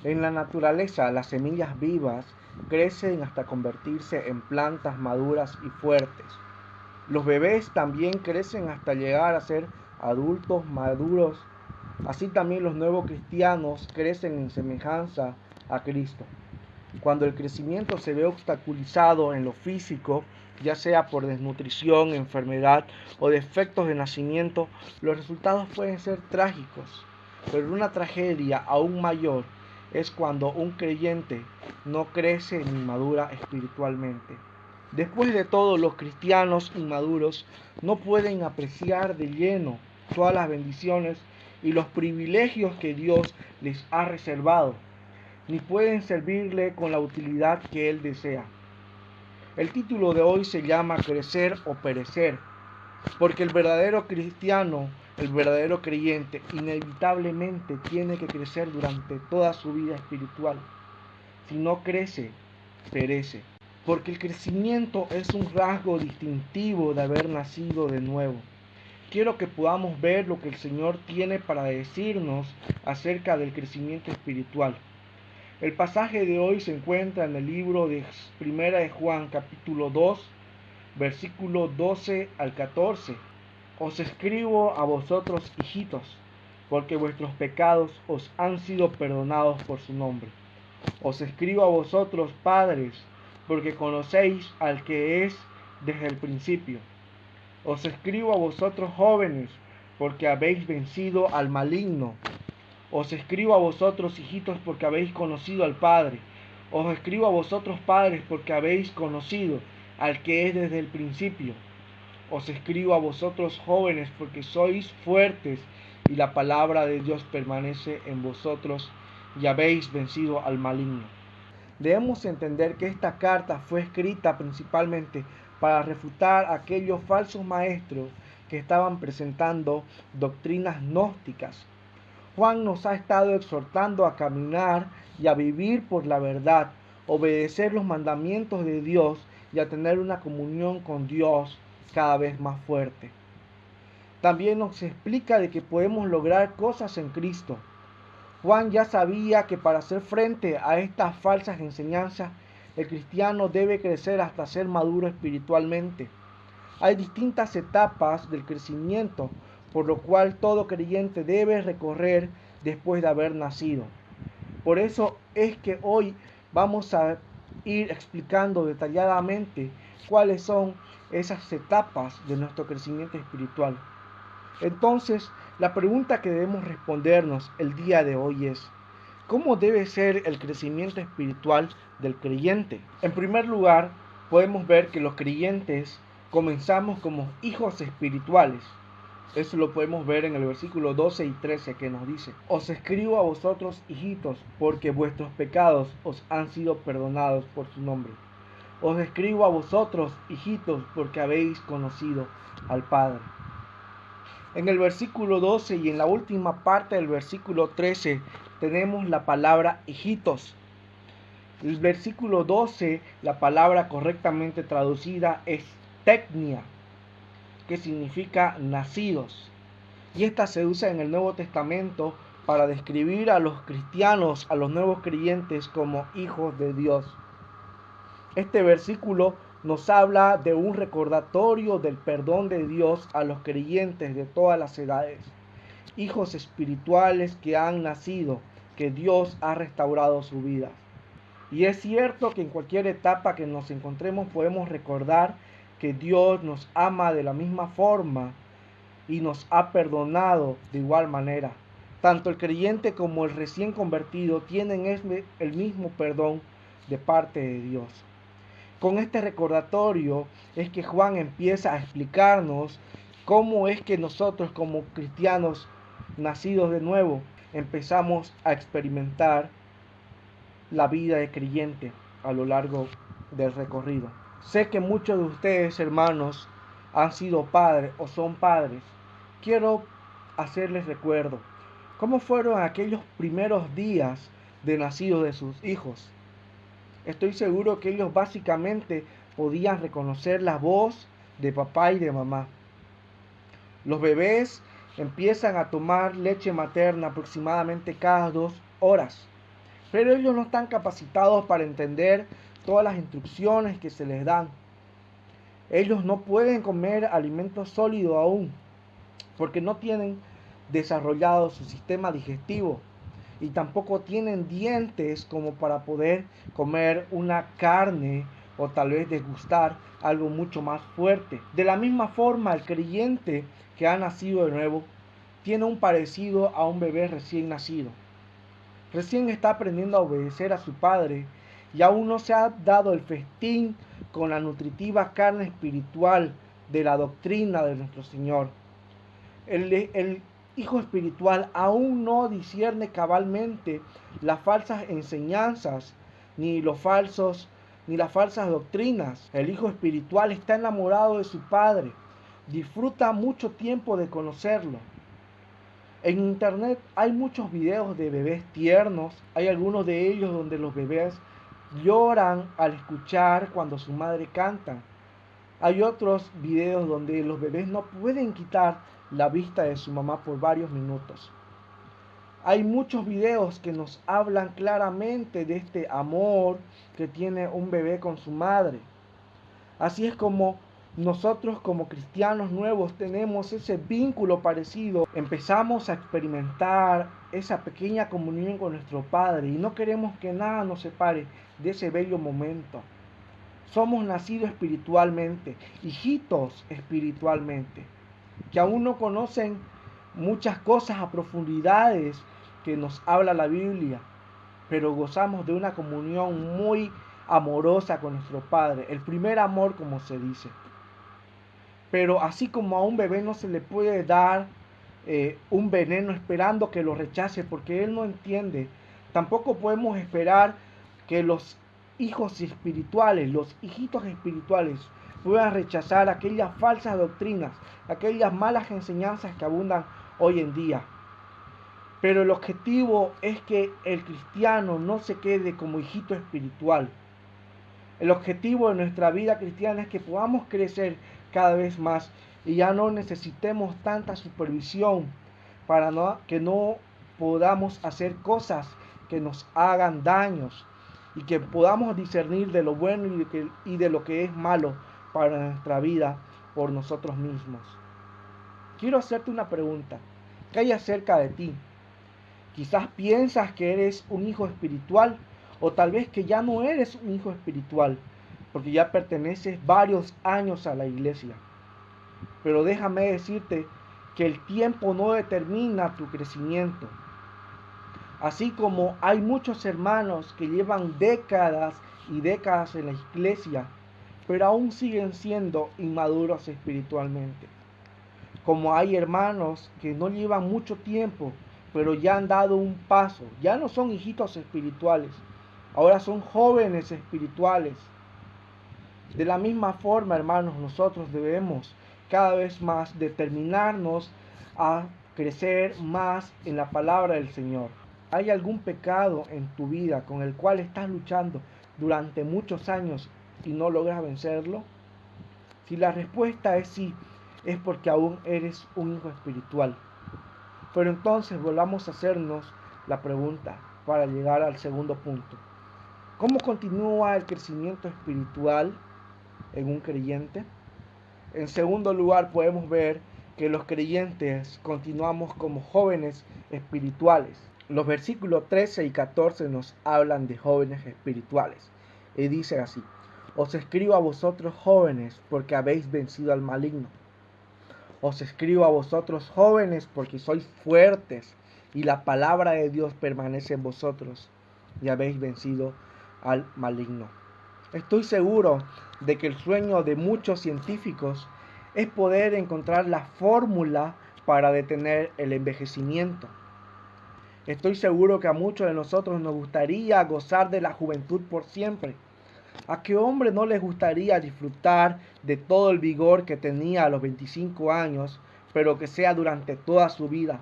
En la naturaleza, las semillas vivas crecen hasta convertirse en plantas maduras y fuertes. Los bebés también crecen hasta llegar a ser adultos maduros. Así también los nuevos cristianos crecen en semejanza a Cristo. Cuando el crecimiento se ve obstaculizado en lo físico, ya sea por desnutrición, enfermedad o defectos de nacimiento, los resultados pueden ser trágicos. Pero una tragedia aún mayor es cuando un creyente no crece ni madura espiritualmente. Después de todo, los cristianos inmaduros no pueden apreciar de lleno todas las bendiciones y los privilegios que Dios les ha reservado, ni pueden servirle con la utilidad que Él desea. El título de hoy se llama Crecer o Perecer, porque el verdadero cristiano, el verdadero creyente, inevitablemente tiene que crecer durante toda su vida espiritual. Si no crece, perece. Porque el crecimiento es un rasgo distintivo de haber nacido de nuevo. Quiero que podamos ver lo que el Señor tiene para decirnos acerca del crecimiento espiritual. El pasaje de hoy se encuentra en el libro de Primera de Juan, capítulo 2, versículo 12 al 14. Os escribo a vosotros, hijitos, porque vuestros pecados os han sido perdonados por su nombre. Os escribo a vosotros, padres, porque conocéis al que es desde el principio. Os escribo a vosotros, jóvenes, porque habéis vencido al maligno. Os escribo a vosotros, hijitos, porque habéis conocido al Padre. Os escribo a vosotros, padres, porque habéis conocido al que es desde el principio. Os escribo a vosotros, jóvenes, porque sois fuertes y la palabra de Dios permanece en vosotros y habéis vencido al maligno. Debemos entender que esta carta fue escrita principalmente para refutar a aquellos falsos maestros que estaban presentando doctrinas gnósticas. Juan nos ha estado exhortando a caminar y a vivir por la verdad, obedecer los mandamientos de Dios y a tener una comunión con Dios cada vez más fuerte. También nos explica de que podemos lograr cosas en Cristo. Juan ya sabía que para hacer frente a estas falsas enseñanzas, el cristiano debe crecer hasta ser maduro espiritualmente. Hay distintas etapas del crecimiento, por lo cual todo creyente debe recorrer después de haber nacido. Por eso es que hoy vamos a ir explicando detalladamente cuáles son esas etapas de nuestro crecimiento espiritual. Entonces, la pregunta que debemos respondernos el día de hoy es: ¿cómo debe ser el crecimiento espiritual del creyente? En primer lugar, podemos ver que los creyentes comenzamos como hijos espirituales. Eso lo podemos ver en el versículo 12 y 13 que nos dice: Os escribo a vosotros, hijitos, porque vuestros pecados os han sido perdonados por su nombre. Os escribo a vosotros, hijitos, porque habéis conocido al Padre. En el versículo 12 y en la última parte del versículo 13 tenemos la palabra hijitos. El versículo 12, la palabra correctamente traducida es teknia, que significa nacidos. Y esta se usa en el Nuevo Testamento para describir a los cristianos, a los nuevos creyentes, como hijos de Dios. Este versículo nos habla de un recordatorio del perdón de Dios a los creyentes de todas las edades, hijos espirituales que han nacido, que Dios ha restaurado su vida. Y es cierto que en cualquier etapa que nos encontremos podemos recordar que Dios nos ama de la misma forma y nos ha perdonado de igual manera. Tanto el creyente como el recién convertido tienen el mismo perdón de parte de Dios. Con este recordatorio es que Juan empieza a explicarnos cómo es que nosotros como cristianos nacidos de nuevo empezamos a experimentar la vida de creyente a lo largo del recorrido. Sé que muchos de ustedes, hermanos, han sido padres o son padres. Quiero hacerles recuerdo cómo fueron aquellos primeros días de nacidos de sus hijos. Estoy seguro que ellos básicamente podían reconocer la voz de papá y de mamá. Los bebés empiezan a tomar leche materna aproximadamente cada 2 horas. pero ellos no están capacitados para entender todas las instrucciones que se les dan. Ellos no pueden comer alimentos sólidos aún, porque no tienen desarrollado su sistema digestivo y tampoco tienen dientes como para poder comer una carne o tal vez degustar algo mucho más fuerte. De la misma forma, el creyente que ha nacido de nuevo tiene un parecido a un bebé recién nacido. Recién está aprendiendo a obedecer a su padre y aún no se ha dado el festín con la nutritiva carne espiritual de la doctrina de nuestro Señor. El hijo espiritual aún no discierne cabalmente las falsas enseñanzas ni los falsos ni las falsas doctrinas. El hijo espiritual está enamorado de su padre, disfruta mucho tiempo de conocerlo. En internet hay muchos videos de bebés tiernos, hay algunos de ellos donde los bebés lloran al escuchar cuando su madre canta. Hay otros videos donde los bebés no pueden quitar la vista de su mamá por varios minutos. Hay muchos videos que nos hablan claramente de este amor que tiene un bebé con su madre. Así es como nosotros como cristianos nuevos tenemos ese vínculo parecido. Empezamos a experimentar esa pequeña comunión con nuestro Padre y no queremos que nada nos separe de ese bello momento. Somos nacidos espiritualmente, hijitos espiritualmente, que aún no conocen muchas cosas a profundidades que nos habla la Biblia, pero gozamos de una comunión muy amorosa con nuestro Padre, el primer amor como se dice. Pero así como a un bebé no se le puede dar un veneno esperando que lo rechace porque él no entiende, tampoco podemos esperar que los hijos espirituales, los hijitos espirituales puedan rechazar aquellas falsas doctrinas, aquellas malas enseñanzas que abundan hoy en día. Pero el objetivo es que el cristiano no se quede como hijito espiritual. El objetivo de nuestra vida cristiana es que podamos crecer cada vez más y ya no necesitemos tanta supervisión para que no podamos hacer cosas que nos hagan daños y que podamos discernir de lo bueno y de lo que es malo para nuestra vida por nosotros mismos. Quiero hacerte una pregunta. ¿Qué hay acerca de ti? Quizás piensas que eres un hijo espiritual o tal vez que ya no eres un hijo espiritual porque ya perteneces varios años a la iglesia. Pero déjame decirte que el tiempo no determina tu crecimiento. Así como hay muchos hermanos que llevan décadas y décadas en la iglesia, pero aún siguen siendo inmaduros espiritualmente. Como hay hermanos que no llevan mucho tiempo, pero ya han dado un paso, ya no son hijitos espirituales, ahora son jóvenes espirituales. De la misma forma, hermanos, nosotros debemos cada vez más determinarnos a crecer más en la palabra del Señor. ¿Hay algún pecado en tu vida con el cual estás luchando durante muchos años y no logras vencerlo? Si la respuesta es sí, es porque aún eres un hijo espiritual. Pero entonces volvamos a hacernos la pregunta para llegar al segundo punto. ¿Cómo continúa el crecimiento espiritual en un creyente? En segundo lugar, podemos ver que los creyentes continuamos como jóvenes espirituales. Los versículos 13 y 14 nos hablan de jóvenes espirituales. Y dice así: os escribo a vosotros jóvenes porque habéis vencido al maligno. Os escribo a vosotros jóvenes porque sois fuertes y la palabra de Dios permanece en vosotros y habéis vencido al maligno. Estoy seguro de que el sueño de muchos científicos es poder encontrar la fórmula para detener el envejecimiento. Estoy seguro que a muchos de nosotros nos gustaría gozar de la juventud por siempre. ¿A qué hombre no les gustaría disfrutar de todo el vigor que tenía a los 25 años, pero que sea durante toda su vida?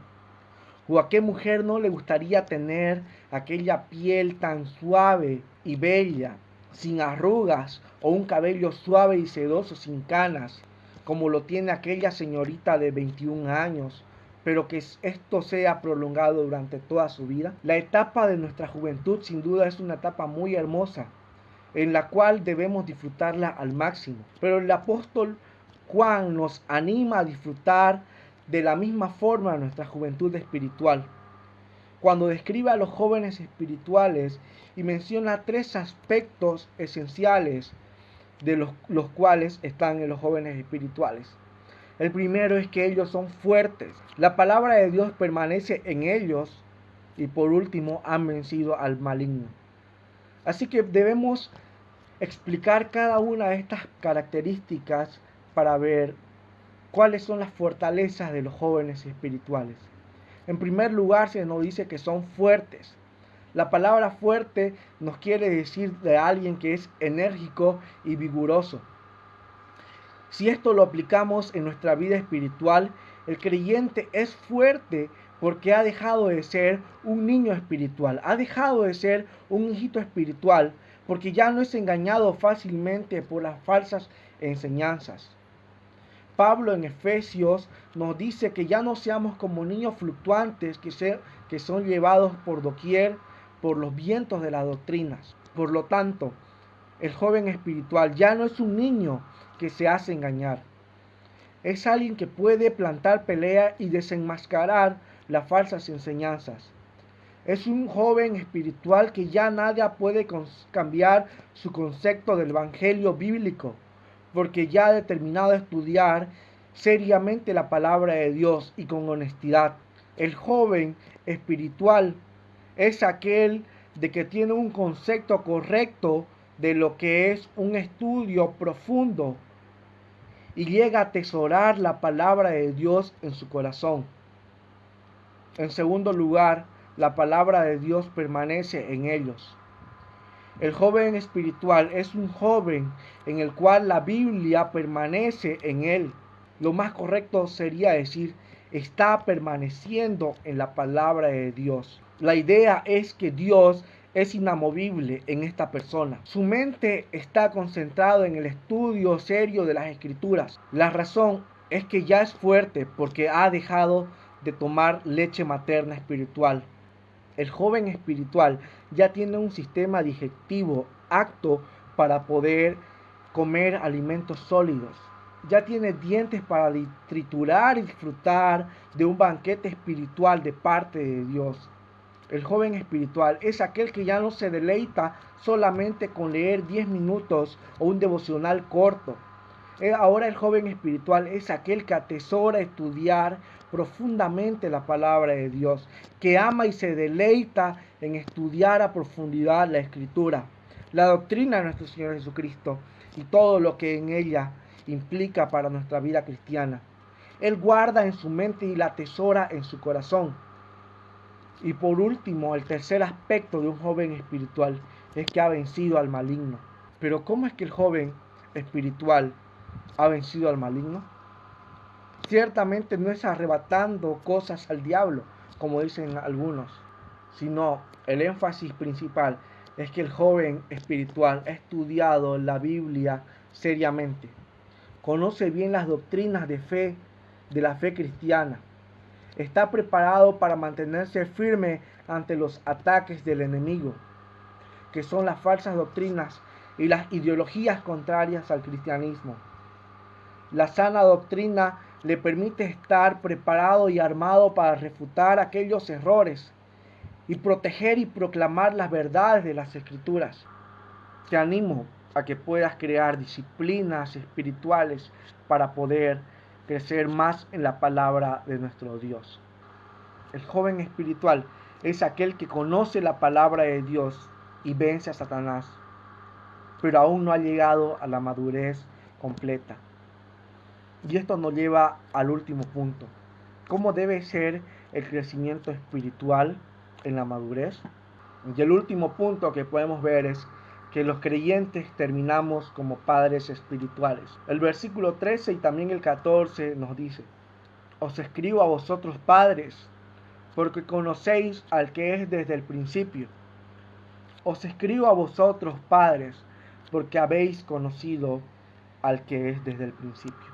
¿O a qué mujer no le gustaría tener aquella piel tan suave y bella, sin arrugas, o un cabello suave y sedoso sin canas, como lo tiene aquella señorita de 21 años, pero que esto sea prolongado durante toda su vida. La etapa de nuestra juventud sin duda es una etapa muy hermosa, en la cual debemos disfrutarla al máximo. Pero el apóstol Juan nos anima a disfrutar de la misma forma nuestra juventud espiritual. Cuando describe a los jóvenes espirituales y menciona 3 aspectos esenciales de los cuales están en los jóvenes espirituales. El primero es que ellos son fuertes. La palabra de Dios permanece en ellos y por último han vencido al maligno. Así que debemos explicar cada una de estas características para ver cuáles son las fortalezas de los jóvenes espirituales. En primer lugar, se nos dice que son fuertes. La palabra fuerte nos quiere decir de alguien que es enérgico y vigoroso. Si esto lo aplicamos en nuestra vida espiritual, el creyente es fuerte porque ha dejado de ser un niño espiritual, ha dejado de ser un hijito espiritual, porque ya no es engañado fácilmente por las falsas enseñanzas. Pablo en Efesios nos dice que ya no seamos como niños fluctuantes que son llevados por doquier por los vientos de las doctrinas. Por lo tanto, el joven espiritual ya no es un niño que se hace engañar. Es alguien que puede plantar pelea y desenmascarar las falsas enseñanzas. Es un joven espiritual que ya nadie puede cambiar su concepto del evangelio bíblico, porque ya ha determinado a estudiar seriamente la palabra de Dios y con honestidad. El joven espiritual es aquel de que tiene un concepto correcto de lo que es un estudio profundo y llega a atesorar la palabra de Dios en su corazón. En segundo lugar, la palabra de Dios permanece en ellos. El joven espiritual es un joven en el cual la Biblia permanece en él. Lo más correcto sería decir, está permaneciendo en la palabra de Dios. La idea es que Dios es inamovible en esta persona. Su mente está concentrada en el estudio serio de las Escrituras. La razón es que ya es fuerte porque ha dejado de tomar leche materna espiritual. El joven espiritual ya tiene un sistema digestivo apto para poder comer alimentos sólidos. Ya tiene dientes para triturar y disfrutar de un banquete espiritual de parte de Dios. El joven espiritual es aquel que ya no se deleita solamente con leer 10 minutos o un devocional corto. Ahora el joven espiritual es aquel que atesora estudiar profundamente la palabra de Dios, que ama y se deleita en estudiar a profundidad la Escritura, la doctrina de nuestro Señor Jesucristo y todo lo que en ella implica para nuestra vida cristiana. Él guarda en su mente y la atesora en su corazón. Y por último, el tercer aspecto de un joven espiritual es que ha vencido al maligno. Pero ¿cómo es que el joven espiritual ha vencido al maligno? Ciertamente no es arrebatando cosas al diablo, como dicen algunos, sino el énfasis principal es que el joven espiritual ha estudiado la Biblia seriamente, conoce bien las doctrinas de la fe cristiana, está preparado para mantenerse firme ante los ataques del enemigo, que son las falsas doctrinas y las ideologías contrarias al cristianismo. La sana doctrina le permite estar preparado y armado para refutar aquellos errores y proteger y proclamar las verdades de las Escrituras. Te animo a que puedas crear disciplinas espirituales para poder crecer más en la palabra de nuestro Dios. El joven espiritual es aquel que conoce la palabra de Dios y vence a Satanás, pero aún no ha llegado a la madurez completa. Y esto nos lleva al último punto. ¿Cómo debe ser el crecimiento espiritual en la madurez? Y el último punto que podemos ver es que los creyentes terminamos como padres espirituales. El versículo 13 y también el 14 nos dice: os escribo a vosotros padres, porque conocéis al que es desde el principio. Os escribo a vosotros padres, porque habéis conocido al que es desde el principio.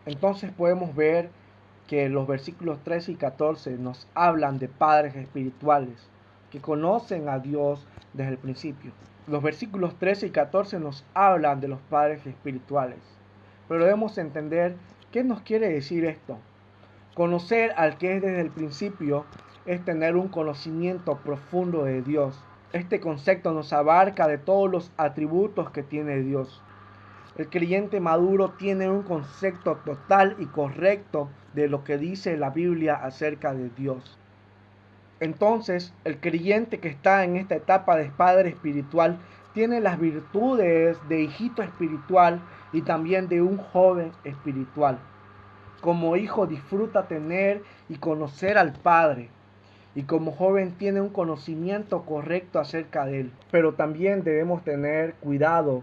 Entonces podemos ver que los versículos 13 y 14 nos hablan de padres espirituales que conocen a Dios desde el principio. Los versículos 13 y 14 nos hablan de los padres espirituales, pero debemos entender qué nos quiere decir esto. Conocer al que es desde el principio es tener un conocimiento profundo de Dios. Este concepto nos abarca de todos los atributos que tiene Dios. El creyente maduro tiene un concepto total y correcto de lo que dice la Biblia acerca de Dios. Entonces, el creyente que está en esta etapa de padre espiritual tiene las virtudes de hijito espiritual y también de un joven espiritual. Como hijo disfruta tener y conocer al Padre, y como joven tiene un conocimiento correcto acerca de Él. Pero también debemos tener cuidado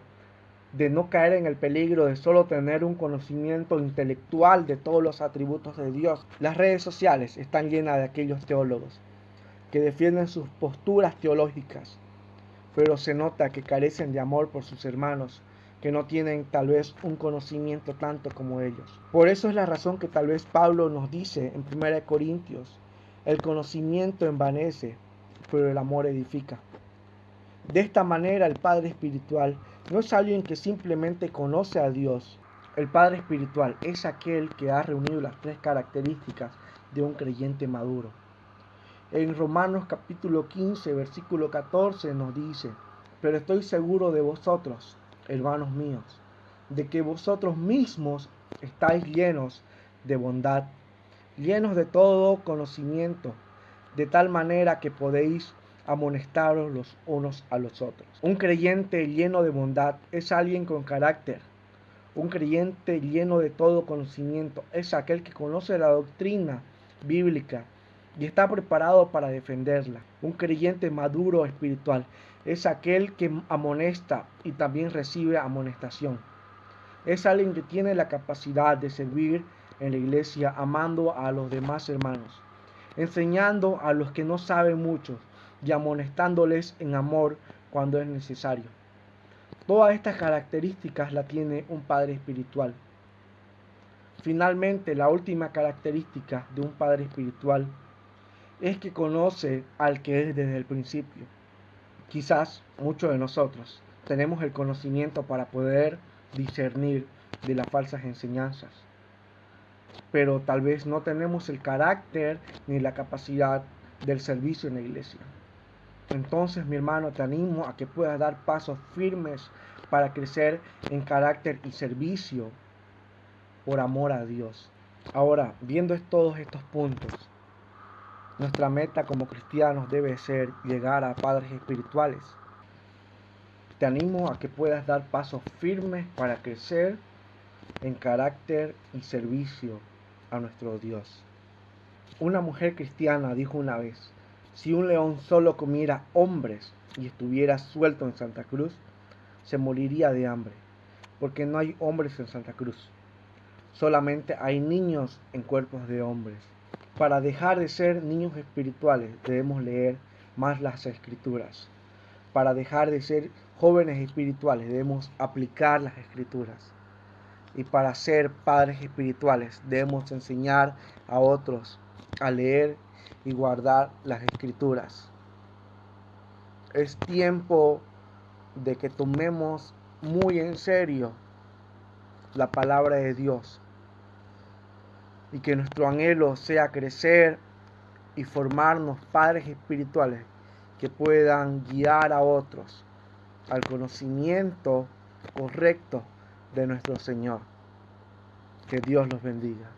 de no caer en el peligro de solo tener un conocimiento intelectual de todos los atributos de Dios. Las redes sociales están llenas de aquellos teólogos que defienden sus posturas teológicas, pero se nota que carecen de amor por sus hermanos, que no tienen tal vez un conocimiento tanto como ellos. Por eso es la razón que tal vez Pablo nos dice en 1 Corintios, el conocimiento envanece, pero el amor edifica. De esta manera el Padre espiritual no es alguien que simplemente conoce a Dios. El Padre espiritual es aquel que ha reunido las tres características de un creyente maduro. En Romanos capítulo 15, versículo 14 nos dice, pero estoy seguro de vosotros, hermanos míos, de que vosotros mismos estáis llenos de bondad, llenos de todo conocimiento, de tal manera que podéis amonestaros los unos a los otros. Un creyente lleno de bondad es alguien con carácter. Un creyente lleno de todo conocimiento es aquel que conoce la doctrina bíblica y está preparado para defenderla. Un creyente maduro espiritual es aquel que amonesta y también recibe amonestación. Es alguien que tiene la capacidad de servir en la iglesia amando a los demás hermanos, enseñando a los que no saben mucho y amonestándoles en amor cuando es necesario. Todas estas características las tiene un padre espiritual. Finalmente, la última característica de un padre espiritual es que conoce al que es desde el principio. Quizás muchos de nosotros tenemos el conocimiento para poder discernir de las falsas enseñanzas, pero tal vez no tenemos el carácter ni la capacidad del servicio en la iglesia. Entonces, mi hermano, te animo a que puedas dar pasos firmes para crecer en carácter y servicio por amor a Dios. Ahora, viendo todos estos puntos, nuestra meta como cristianos debe ser llegar a padres espirituales. Te animo a que puedas dar pasos firmes para crecer en carácter y servicio a nuestro Dios. Una mujer cristiana dijo una vez, si un león solo comiera hombres y estuviera suelto en Santa Cruz, se moriría de hambre, porque no hay hombres en Santa Cruz. Solamente hay niños en cuerpos de hombres. Para dejar de ser niños espirituales debemos leer más las Escrituras. Para dejar de ser jóvenes espirituales debemos aplicar las Escrituras. Y para ser padres espirituales debemos enseñar a otros a leer y guardar las Escrituras. Es tiempo de que tomemos muy en serio la palabra de Dios y que nuestro anhelo sea crecer y formarnos padres espirituales que puedan guiar a otros al conocimiento correcto de nuestro Señor. Que Dios los bendiga.